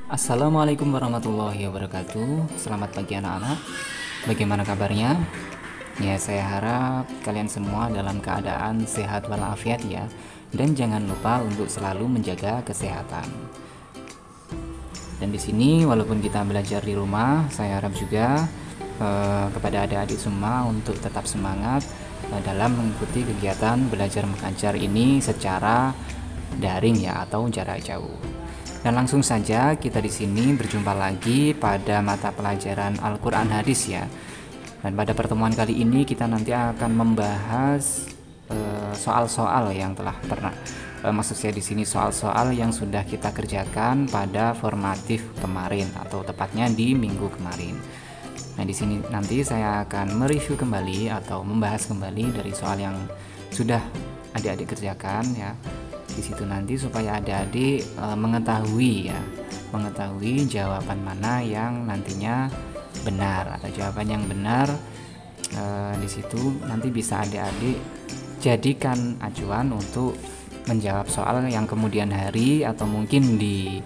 Assalamualaikum warahmatullahi wabarakatuh. Selamat pagi anak-anak. Bagaimana kabarnya? Ya, saya harap kalian semua dalam keadaan sehat walafiat ya. Dan jangan lupa untuk selalu menjaga kesehatan. Dan di sini walaupun kita belajar di rumah, saya harap juga kepada adik-adik semua untuk tetap semangat dalam mengikuti kegiatan belajar mengajar ini secara daring ya atau jarak jauh. Dan langsung saja kita di sini berjumpa lagi pada mata pelajaran Al-Quran Hadis ya. Dan pada pertemuan kali ini kita nanti akan membahas soal-soal yang telah pernah maksud saya di sini soal-soal yang sudah kita kerjakan pada formatif kemarin atau tepatnya di minggu kemarin. Nah, di sini nanti saya akan mereview kembali atau membahas kembali dari soal yang sudah adik-adik kerjakan ya. Di situ nanti supaya adik-adik mengetahui jawaban mana yang nantinya benar atau jawaban yang benar. Di situ nanti bisa adik-adik jadikan acuan untuk menjawab soal yang kemudian hari atau mungkin di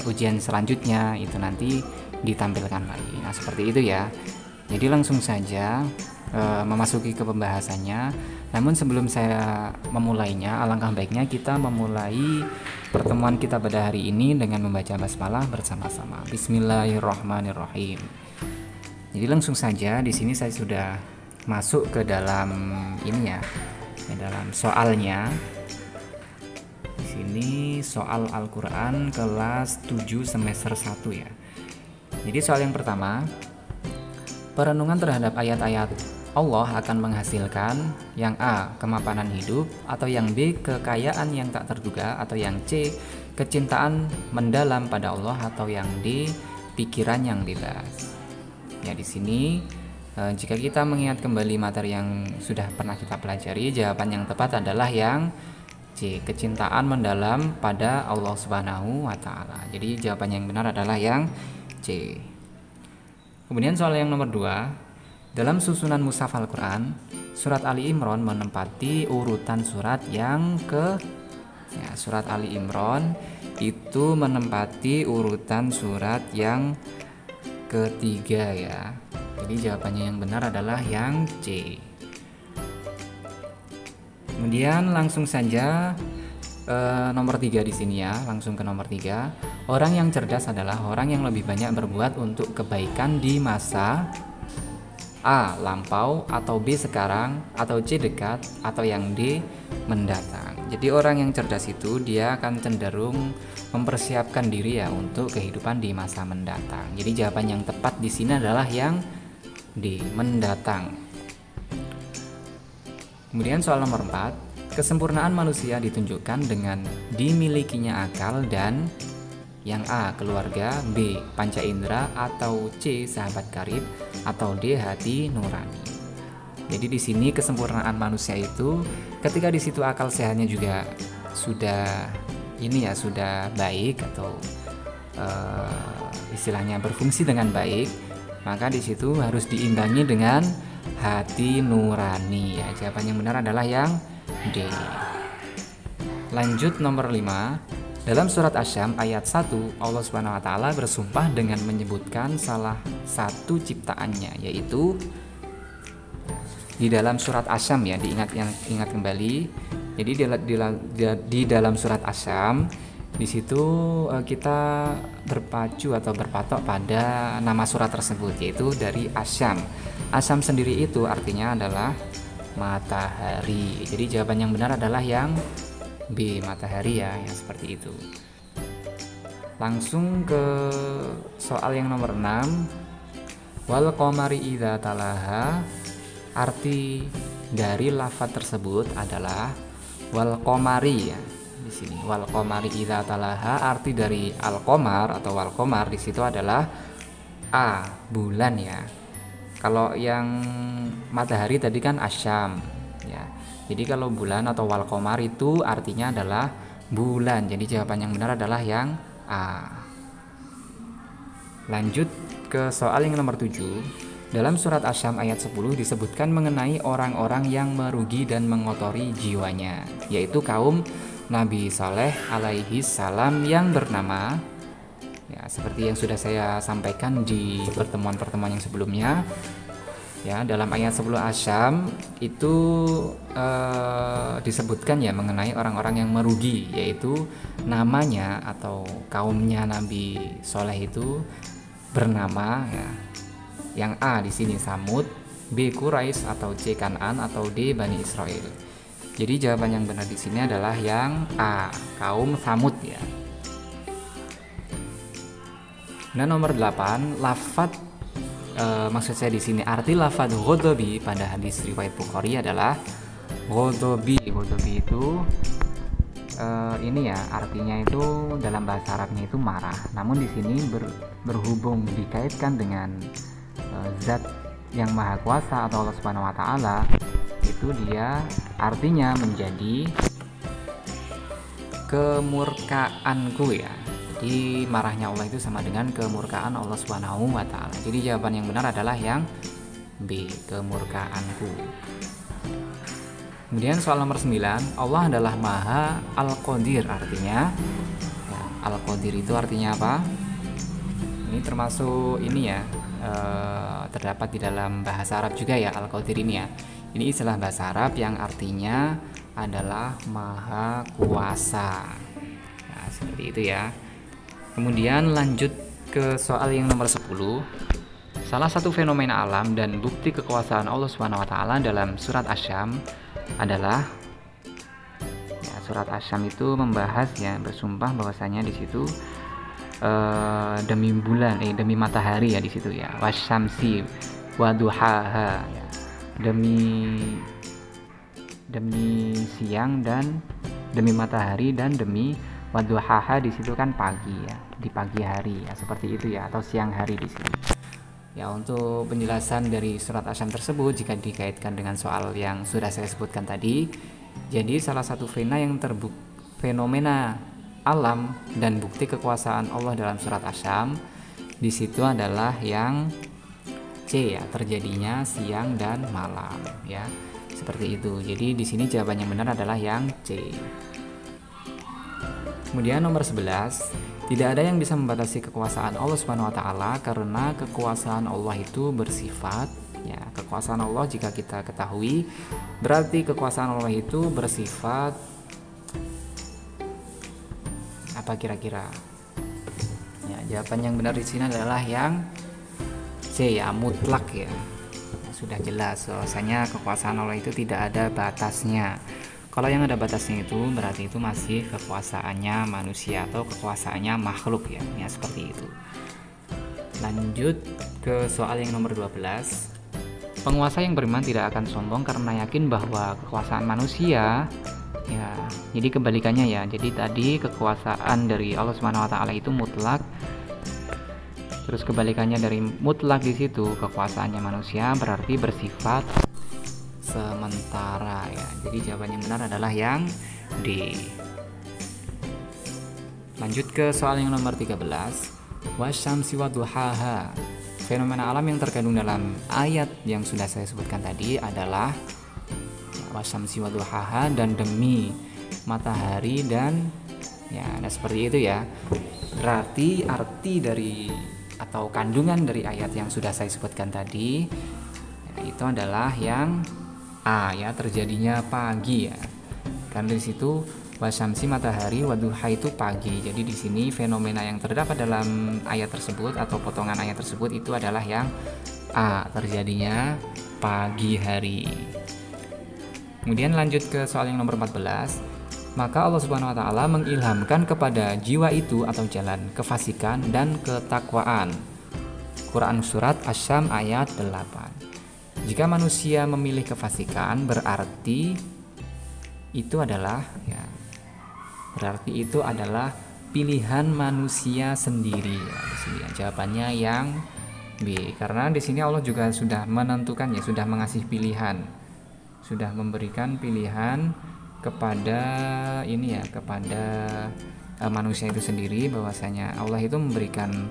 ujian selanjutnya itu nanti ditampilkan lagi. Nah, seperti itu ya. Jadi langsung saja memasuki ke pembahasannya. Namun sebelum saya memulainya, alangkah baiknya kita memulai pertemuan kita pada hari ini dengan membaca basmalah bersama-sama. Bismillahirrahmanirrahim. Jadi langsung saja di sini saya sudah masuk ke dalam ini ya, ke dalam soalnya. Di sini soal Al-Qur'an kelas 7 semester 1 ya. Jadi soal yang pertama, perenungan terhadap ayat-ayat Allah akan menghasilkan yang A. kemapanan hidup, atau yang B. kekayaan yang tak terduga, atau yang C. kecintaan mendalam pada Allah, atau yang D. pikiran yang bebas. Ya, di sini jika kita mengingat kembali materi yang sudah pernah kita pelajari, jawaban yang tepat adalah yang C. kecintaan mendalam pada Allah Subhanahu wa taala. Jadi jawaban yang benar adalah yang C. Kemudian soal yang nomor 2, dalam susunan mushaf Al-Quran, surat Ali Imran menempati urutan surat yang surat Ali Imran itu menempati urutan surat yang ketiga ya. Jadi jawabannya yang benar adalah yang C. Kemudian langsung saja nomor 3 di sini ya, langsung ke nomor 3. Orang yang cerdas adalah orang yang lebih banyak berbuat untuk kebaikan di masa A. lampau, atau B. sekarang, atau C. dekat, atau yang D. mendatang. Jadi orang yang cerdas itu dia akan cenderung mempersiapkan diri ya untuk kehidupan di masa mendatang. Jadi jawaban yang tepat di sini adalah yang D. mendatang. Kemudian soal nomor 4, kesempurnaan manusia ditunjukkan dengan dimilikinya akal dan yang A. keluarga, B. panca indera, atau C. sahabat karib, atau D. hati nurani. Jadi di sini kesempurnaan manusia itu ketika di situ akal sehatnya juga sudah sudah baik atau istilahnya berfungsi dengan baik, maka di situ harus diimbangi dengan hati nurani ya. Jawaban yang benar adalah yang D. Lanjut nomor 5. Dalam surat Asy-Syams ayat 1, Allah Subhanahu wa taala bersumpah dengan menyebutkan salah satu ciptaannya, yaitu di dalam surat Asy-Syams ya, ingat kembali. Jadi di dalam surat Asy-Syams di situ kita berpacu atau berpatok pada nama surat tersebut, yaitu dari Asy-Syams. Asy-Syams sendiri itu artinya adalah matahari. Jadi jawaban yang benar adalah yang B. matahari ya, yang seperti itu. Langsung ke soal yang nomor 6. Wal qamari idza talaha. Arti dari lafaz tersebut adalah wal qamari ya. Di sini wal qamari idza talaha, arti dari al qamar atau wal qamar di situ adalah A. bulan ya. Kalau yang matahari tadi kan Asy-Syams ya. Jadi kalau bulan atau wal qamar itu artinya adalah bulan. Jadi jawaban yang benar adalah yang A. Lanjut ke soal yang nomor 7. Dalam surat Asy-Syams ayat 10 disebutkan mengenai orang-orang yang merugi dan mengotori jiwanya, yaitu kaum Nabi Saleh alaihi salam yang bernama seperti yang sudah saya sampaikan di pertemuan-pertemuan yang sebelumnya, ya, dalam ayat 10 Asyam itu disebutkan ya mengenai orang-orang yang merugi, yaitu namanya atau kaumnya Nabi Soleh itu bernama, ya, yang A di sini Samud, B Quraisy atau C Kan'an atau D Bani Israel. Jadi jawaban yang benar di sini adalah yang A, kaum Samud ya. Nah, nomor 8, lafadz maksud saya di sini arti lafadz ghadabi pada hadis riwayat Bukhari adalah ghadabi. Ghadabi itu ini ya, artinya itu dalam bahasa Arabnya itu marah. Namun di sini berhubung dikaitkan dengan zat yang maha kuasa atau Allah Subhanahu wa taala, itu dia artinya menjadi kemurkaanku ya. Jadi marahnya Allah itu sama dengan kemurkaan Allah Subhanahu wa taala. Jadi jawaban yang benar adalah yang B, kemurkaanku. Kemudian soal nomor 9, Allah adalah Maha Al-Qadir, artinya ya, Al-Qadir itu artinya apa? Ini termasuk ini ya, terdapat di dalam bahasa Arab juga ya Al-Qadir ini ya. Ini istilah bahasa Arab yang artinya adalah Maha Kuasa. Nah, seperti itu ya. Kemudian lanjut ke soal yang nomor 10. Salah satu fenomena alam dan bukti kekuasaan Allah Subhanahu wa taala dalam surat Asyam adalah ya, surat Asyam itu membahas ya, bersumpah bahwasanya di situ demi bulan demi matahari ya di situ ya, wasyamsi waduhaha ya, demi siang dan demi matahari dan demi waduhaha di situ kan pagi ya, di pagi hari ya, seperti itu ya, atau siang hari di sini. Ya, untuk penjelasan dari surat Asyam tersebut jika dikaitkan dengan soal yang sudah saya sebutkan tadi, jadi salah satu fenomena alam dan bukti kekuasaan Allah dalam surat Asyam di situ adalah yang C ya, terjadinya siang dan malam ya. Seperti itu. Jadi di sini jawaban yang benar adalah yang C. Kemudian nomor 11, tidak ada yang bisa membatasi kekuasaan Allah Subhanahu wa taala karena kekuasaan Allah itu bersifat ya, kekuasaan Allah jika kita ketahui berarti kekuasaan Allah itu bersifat apa kira-kira? Ya, jawaban yang benar di sini adalah yang C ya, mutlak ya. Sudah jelas bahwasanya kekuasaan Allah itu tidak ada batasnya. Kalau yang ada batasnya itu berarti itu masih kekuasaannya manusia atau kekuasaannya makhluk ya. Ya, seperti itu. Lanjut ke soal yang nomor 12. Penguasa yang beriman tidak akan sombong karena yakin bahwa kekuasaan manusia ya, jadi kebalikannya ya. Jadi tadi kekuasaan dari Allah Subhanahu wa taala itu mutlak. Terus kebalikannya dari mutlak di situ kekuasaannya manusia berarti bersifat sementara ya. Jadi jawaban yang benar adalah yang D. Lanjut ke soal yang nomor 13. Wasyamsi waduhaha. Fenomena alam yang terkandung dalam ayat yang sudah saya sebutkan tadi adalah wasyamsi waduhaha dan demi matahari dan ya, nah seperti itu ya. Berarti arti dari atau kandungan dari ayat yang sudah saya sebutkan tadi ya, itu adalah yang A ya, terjadinya pagi ya. Karena di situ wasyamsi matahari, waduha itu pagi. Jadi di sini fenomena yang terdapat dalam ayat tersebut atau potongan ayat tersebut itu adalah yang A, terjadinya pagi hari. Kemudian lanjut ke soal yang nomor 14. Maka Allah Subhanahu wa taala mengilhamkan kepada jiwa itu atau jalan kefasikan dan ketakwaan. Quran surat Asyam ayat 8. Jika manusia memilih kefasikan berarti itu adalah ya, berarti itu adalah pilihan manusia sendiri ya. Di sini ya, jawabannya yang B. Karena di sini Allah juga sudah menentukan ya, sudah mengasih pilihan, sudah memberikan pilihan kepada ini ya, kepada manusia itu sendiri, bahwasanya Allah itu memberikan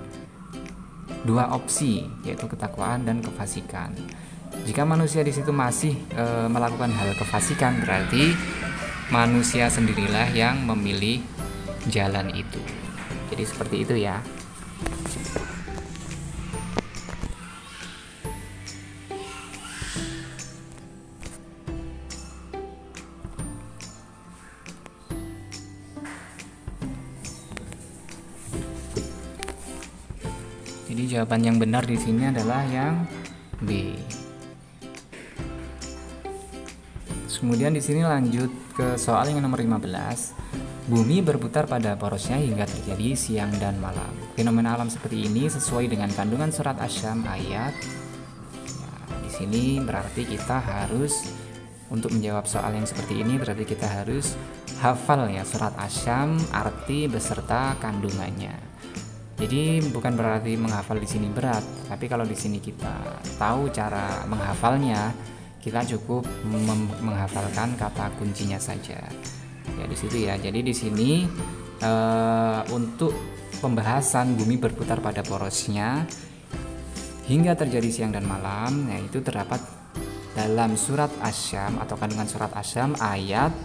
dua opsi yaitu ketakwaan dan kefasikan. Jika manusia di situ masih melakukan hal kefasikan berarti manusia sendirilah yang memilih jalan itu. Jadi seperti itu ya. Jadi jawaban yang benar di sini adalah yang B. Kemudian di sini lanjut ke soal yang nomor 15. Bumi berputar pada porosnya hingga terjadi siang dan malam. Fenomena alam seperti ini sesuai dengan kandungan surat Asy-Syams ayat. Di sini berarti kita harus, untuk menjawab soal yang seperti ini berarti kita harus hafal ya surat Asy-Syams arti beserta kandungannya. Jadi bukan berarti menghafal di sini berat, tapi kalau di sini kita tahu cara menghafalnya, kita cukup menghafalkan kata kuncinya saja. Ya di situ ya. Jadi di sini untuk pembahasan bumi berputar pada porosnya hingga terjadi siang dan malam, yaitu terdapat dalam surat Asy-Syams atau kandungan surat Asy-Syams ayat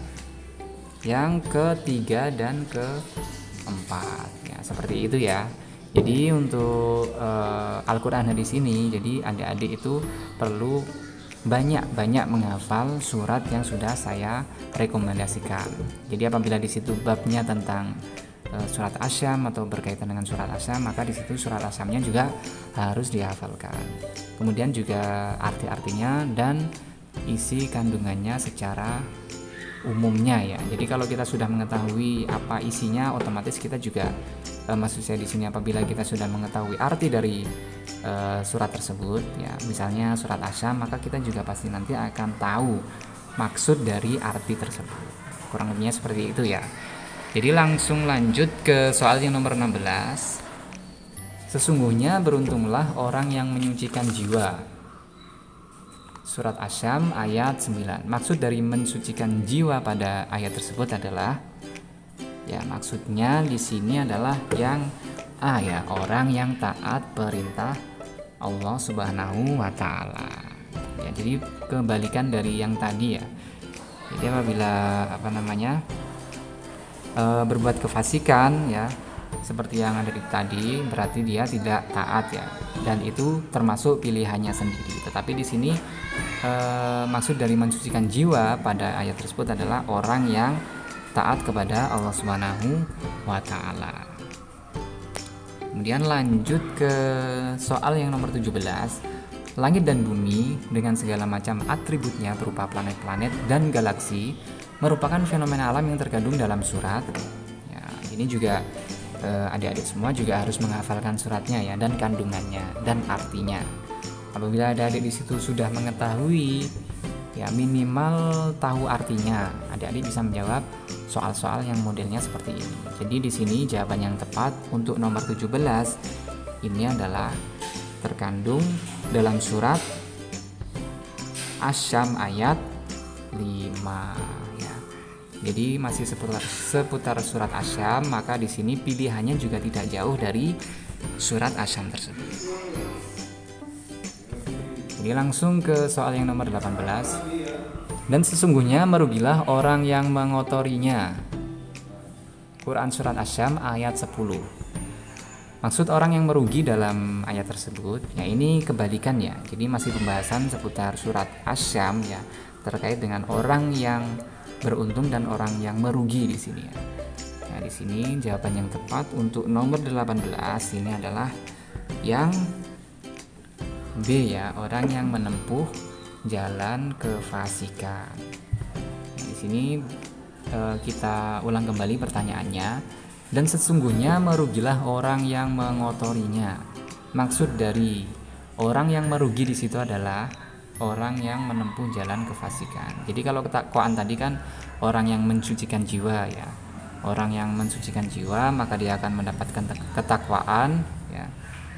yang ketiga dan keempat. Ya seperti itu ya. Jadi untuk Al-Quran hadis ini, jadi adik-adik itu perlu banyak menghafal surat yang sudah saya rekomendasikan. Jadi apabila di situ babnya tentang surat Asy-Syams atau berkaitan dengan surat Asy-Syams, maka di situ surat Asy-Syamsnya juga harus dihafalkan. Kemudian juga arti-artinya dan isi kandungannya secara umumnya ya. Jadi kalau kita sudah mengetahui apa isinya, otomatis kita juga maksud saya di sini apabila kita sudah mengetahui arti dari surat tersebut ya, misalnya surat Asy-Syams, maka kita juga pasti nanti akan tahu maksud dari arti tersebut. Kurang lebihnya seperti itu ya. Jadi langsung lanjut ke soal yang nomor 16. Sesungguhnya beruntunglah orang yang menyucikan jiwa. Surat Asy-Syams ayat 9. Maksud dari mensucikan jiwa pada ayat tersebut adalah ya, maksudnya di sini adalah yang ya, orang yang taat perintah Allah Subhanahu wa taala. Ya, jadi kebalikan dari yang tadi ya. Jadi apabila berbuat kefasikan ya, seperti yang ada di tadi, berarti dia tidak taat ya. Dan itu termasuk pilihannya sendiri. Tetapi di sini maksud dari mensucikan jiwa pada ayat tersebut adalah orang yang taat kepada Allah Subhanahu wa taala. Kemudian lanjut ke soal yang nomor 17. Langit dan bumi dengan segala macam atributnya berupa planet-planet dan galaksi merupakan fenomena alam yang terkandung dalam surat. Ya, ini juga adik-adik semua juga harus menghafalkan suratnya ya, dan kandungannya dan artinya. Apabila adik-adik di situ sudah mengetahui ya, minimal tahu artinya, adik-adik bisa menjawab soal-soal yang modelnya seperti ini. Jadi di sini jawaban yang tepat untuk nomor 17 ini adalah terkandung dalam surat Asy-Syams ayat 5 ya. Jadi masih seputar surat Asy-Syams, maka di sini pilihannya juga tidak jauh dari surat Asy-Syams tersebut. Jadi langsung ke soal yang nomor 18. Dan sesungguhnya merugilah orang yang mengotorinya. Quran surat Asy-Syams ayat 10. Maksud orang yang merugi dalam ayat tersebut, ya ini kebalikan ya. Jadi masih pembahasan seputar surat Asy-Syams ya, terkait dengan orang yang beruntung dan orang yang merugi di sini ya. Nah, di sini jawaban yang tepat untuk nomor 18 ini adalah yang B ya, orang yang menempuh jalan kefasikan. Nah, di sini kita ulang kembali pertanyaannya. Dan sesungguhnya merugilah orang yang mengotorinya. Maksud dari orang yang merugi di situ adalah orang yang menempuh jalan kefasikan. Jadi kalau ketakwaan tadi kan orang yang mensucikan jiwa ya. Orang yang mensucikan jiwa maka dia akan mendapatkan ketakwaan ya.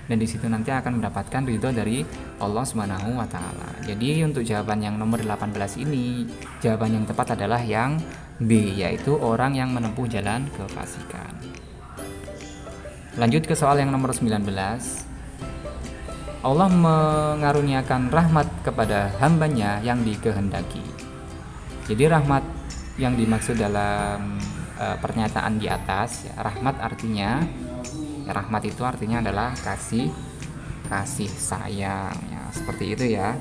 Dan di situ nanti akan mendapatkan ridho dari Allah Subhanahu wa taala. Jadi untuk jawaban yang nomor 18 ini, jawaban yang tepat adalah yang B, yaitu orang yang menempuh jalan kefasikan. Lanjut ke soal yang nomor 19. Allah mengaruniakan rahmat kepada hambanya yang dikehendaki. Jadi rahmat yang dimaksud dalam pernyataan di atas ya, rahmat artinya ya, rahmat itu artinya adalah kasih sayang ya, seperti itu ya.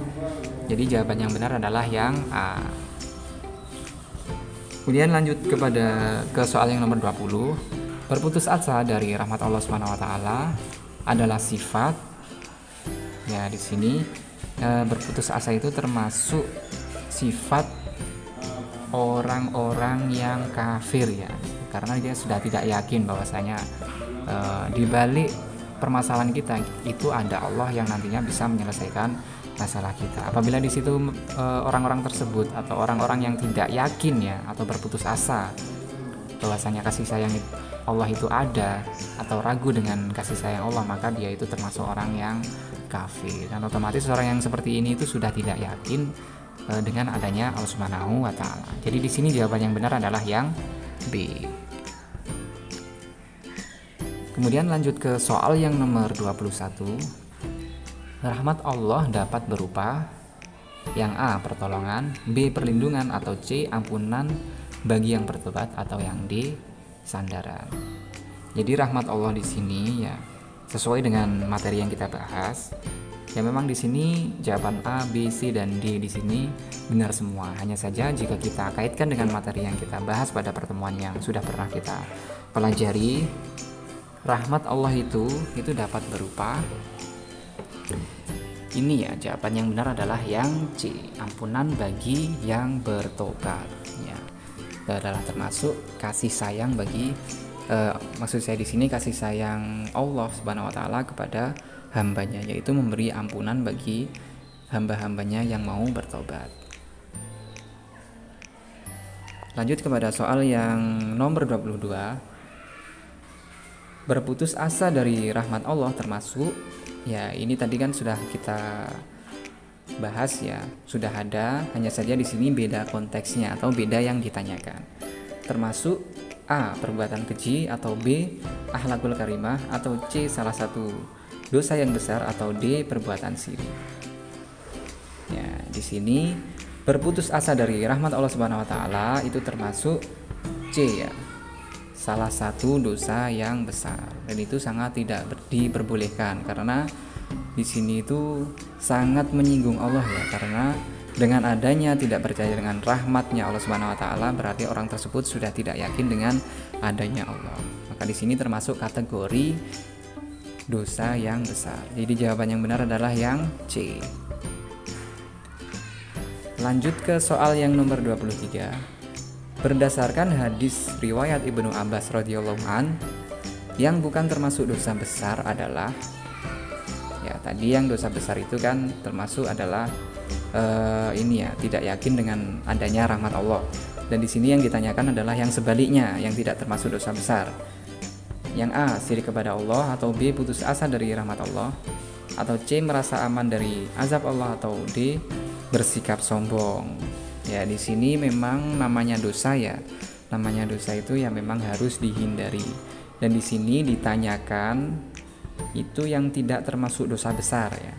Jadi jawaban yang benar adalah yang A. Kemudian lanjut ke soal yang nomor 20. Berputus asa dari rahmat Allah Subhanahu wa taala adalah sifat. Ya, di sini berputus asa itu termasuk sifat orang-orang yang kafir ya, karena dia sudah tidak yakin bahwasanya di balik permasalahan kita itu ada Allah yang nantinya bisa menyelesaikan masalah kita. Apabila di situ orang-orang tersebut atau orang-orang yang tidak yakin ya atau berputus asa bahwasanya kasih sayang Allah itu ada atau ragu dengan kasih sayang Allah, maka dia itu termasuk orang yang kafir, dan otomatis orang yang seperti ini itu sudah tidak yakin dengan adanya Allah Subhanahu wa taala. Jadi di sini jawaban yang benar adalah yang B. Kemudian lanjut ke soal yang nomor 21. Rahmat Allah dapat berupa yang A pertolongan, B perlindungan, atau C ampunan bagi yang bertobat, atau yang D sandaran. Jadi rahmat Allah di sini ya sesuai dengan materi yang kita bahas. Ya memang di sini jawaban A, B, C dan D di sini benar semua. Hanya saja jika kita kaitkan dengan materi yang kita bahas pada pertemuan yang sudah pernah kita pelajari, rahmat Allah itu dapat berupa ini ya. Jawaban yang benar adalah yang C, ampunan bagi yang bertobat. Ya, itu adalah termasuk kasih sayang bagi maksud saya di sini kasih sayang Allah Subhanahu wa taala kepada hambanya, yaitu memberi ampunan bagi hamba-hambanya yang mau bertobat. Lanjut kepada soal yang nomor 22. Berputus asa dari rahmat Allah termasuk ya, ini tadi kan sudah kita bahas ya, sudah ada, hanya saja di sini beda konteksnya atau beda yang ditanyakan. Termasuk A perbuatan keji, atau B akhlakul karimah, atau C salah satu dosa yang besar, atau D perbuatan syirik. Ya, di sini berputus asa dari rahmat Allah Subhanahu wa taala itu termasuk C ya, salah satu dosa yang besar, dan itu sangat tidak diperbolehkan karena di sini itu sangat menyinggung Allah ya, karena dengan adanya tidak percaya dengan rahmatnya Allah Subhanahu wa taala berarti orang tersebut sudah tidak yakin dengan adanya Allah. Maka di sini termasuk kategori dosa yang besar. Jadi jawaban yang benar adalah yang C. Lanjut ke soal yang nomor 23. Berdasarkan hadis riwayat Ibnu Abbas radhiyallahu an, yang bukan termasuk dosa besar adalah ya, tadi yang dosa besar itu kan termasuk adalah ini ya, tidak yakin dengan adanya rahmat Allah. Dan di sini yang ditanyakan adalah yang sebaliknya, yang tidak termasuk dosa besar. Yang A syirik kepada Allah, atau B putus asa dari rahmat Allah, atau C merasa aman dari azab Allah, atau D bersikap sombong. Ya, di sini memang namanya dosa ya. Namanya dosa itu ya memang harus dihindari. Dan di sini ditanyakan itu yang tidak termasuk dosa besar ya.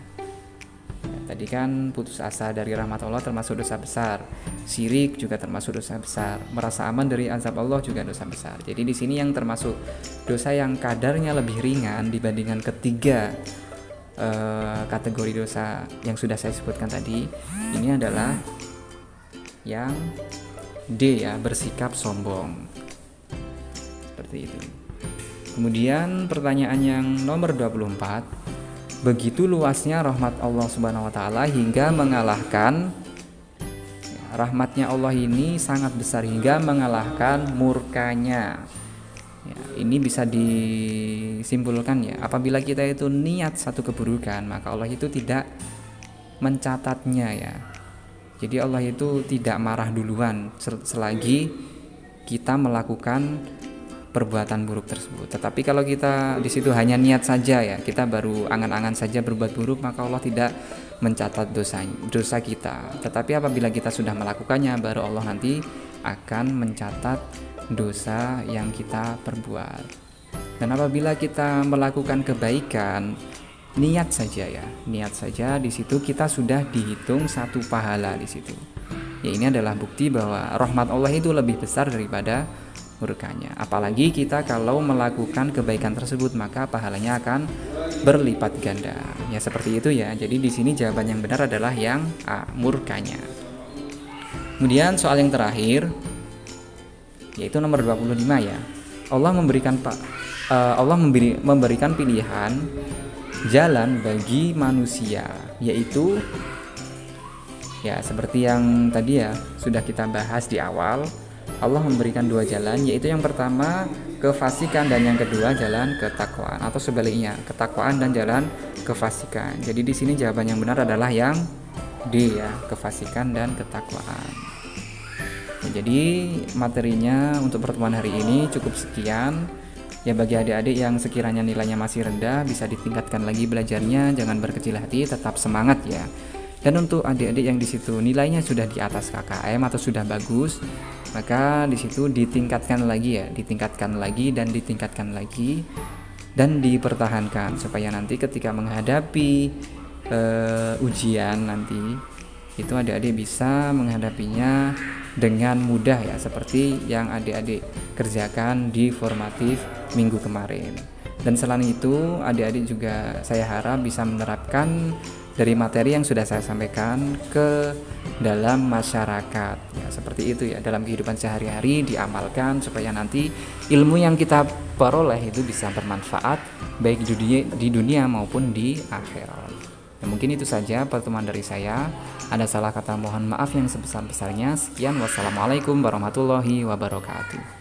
Tadi kan putus asa dari rahmat Allah termasuk dosa besar, syirik juga termasuk dosa besar, merasa aman dari azab Allah juga dosa besar. Jadi di sini yang termasuk dosa yang kadarnya lebih ringan dibandingkan ketiga kategori dosa yang sudah saya sebutkan tadi, ini adalah yang D ya, bersikap sombong. Seperti itu. Kemudian pertanyaan yang nomor 24. Begitu luasnya rahmat Allah Subhanahu wa taala hingga mengalahkan rahmatnya Allah ini sangat besar hingga mengalahkan murkanya. Ya, ini bisa disimpulkan ya, apabila kita itu niat satu keburukan, maka Allah itu tidak mencatatnya ya. Jadi Allah itu tidak marah duluan selagi kita melakukan perbuatan buruk tersebut. Tetapi kalau kita di situ hanya niat saja ya, kita baru angan-angan saja berbuat buruk, maka Allah tidak mencatat dosa kita. Tetapi apabila kita sudah melakukannya, baru Allah nanti akan mencatat dosa yang kita perbuat. Dan apabila kita melakukan kebaikan, niat saja ya, niat saja, di situ kita sudah dihitung satu pahala di situ. Ya, ini adalah bukti bahwa rahmat Allah itu lebih besar daripada murkanya. Apalagi kita kalau melakukan kebaikan tersebut, maka pahalanya akan berlipat ganda. Ya seperti itu ya. Jadi di sini jawaban yang benar adalah yang A, murkanya. Kemudian soal yang terakhir yaitu nomor 25 ya. Allah memberikan pilihan jalan bagi manusia, yaitu ya seperti yang tadi ya sudah kita bahas di awal. Allah memberikan dua jalan, yaitu yang pertama kefasikan dan yang kedua jalan ketakwaan, atau sebaliknya ketakwaan dan jalan kefasikan. Jadi di sini jawaban yang benar adalah yang D ya, kefasikan dan ketakwaan. Ya, jadi materinya untuk pertemuan hari ini cukup sekian. Ya, bagi adik-adik yang sekiranya nilainya masih rendah, bisa ditingkatkan lagi belajarnya, jangan berkecil hati, tetap semangat ya. Dan untuk adik-adik yang di situ nilainya sudah di atas KKM atau sudah bagus, maka di situ ditingkatkan lagi ya, ditingkatkan lagi dan dipertahankan supaya nanti ketika menghadapi ujian nanti itu adik-adik bisa menghadapinya dengan mudah ya, seperti yang adik-adik kerjakan di formatif minggu kemarin. Dan selain itu adik-adik juga saya harap bisa menerapkan dari materi yang sudah saya sampaikan ke dalam masyarakat ya, seperti itu ya, dalam kehidupan sehari-hari diamalkan supaya nanti ilmu yang kita peroleh itu bisa bermanfaat baik di dunia maupun di akhirat. Ya, mungkin itu saja pertemuan dari saya. Ada salah kata mohon maaf yang sebesar-besarnya. Sekian, wassalamualaikum warahmatullahi wabarakatuh.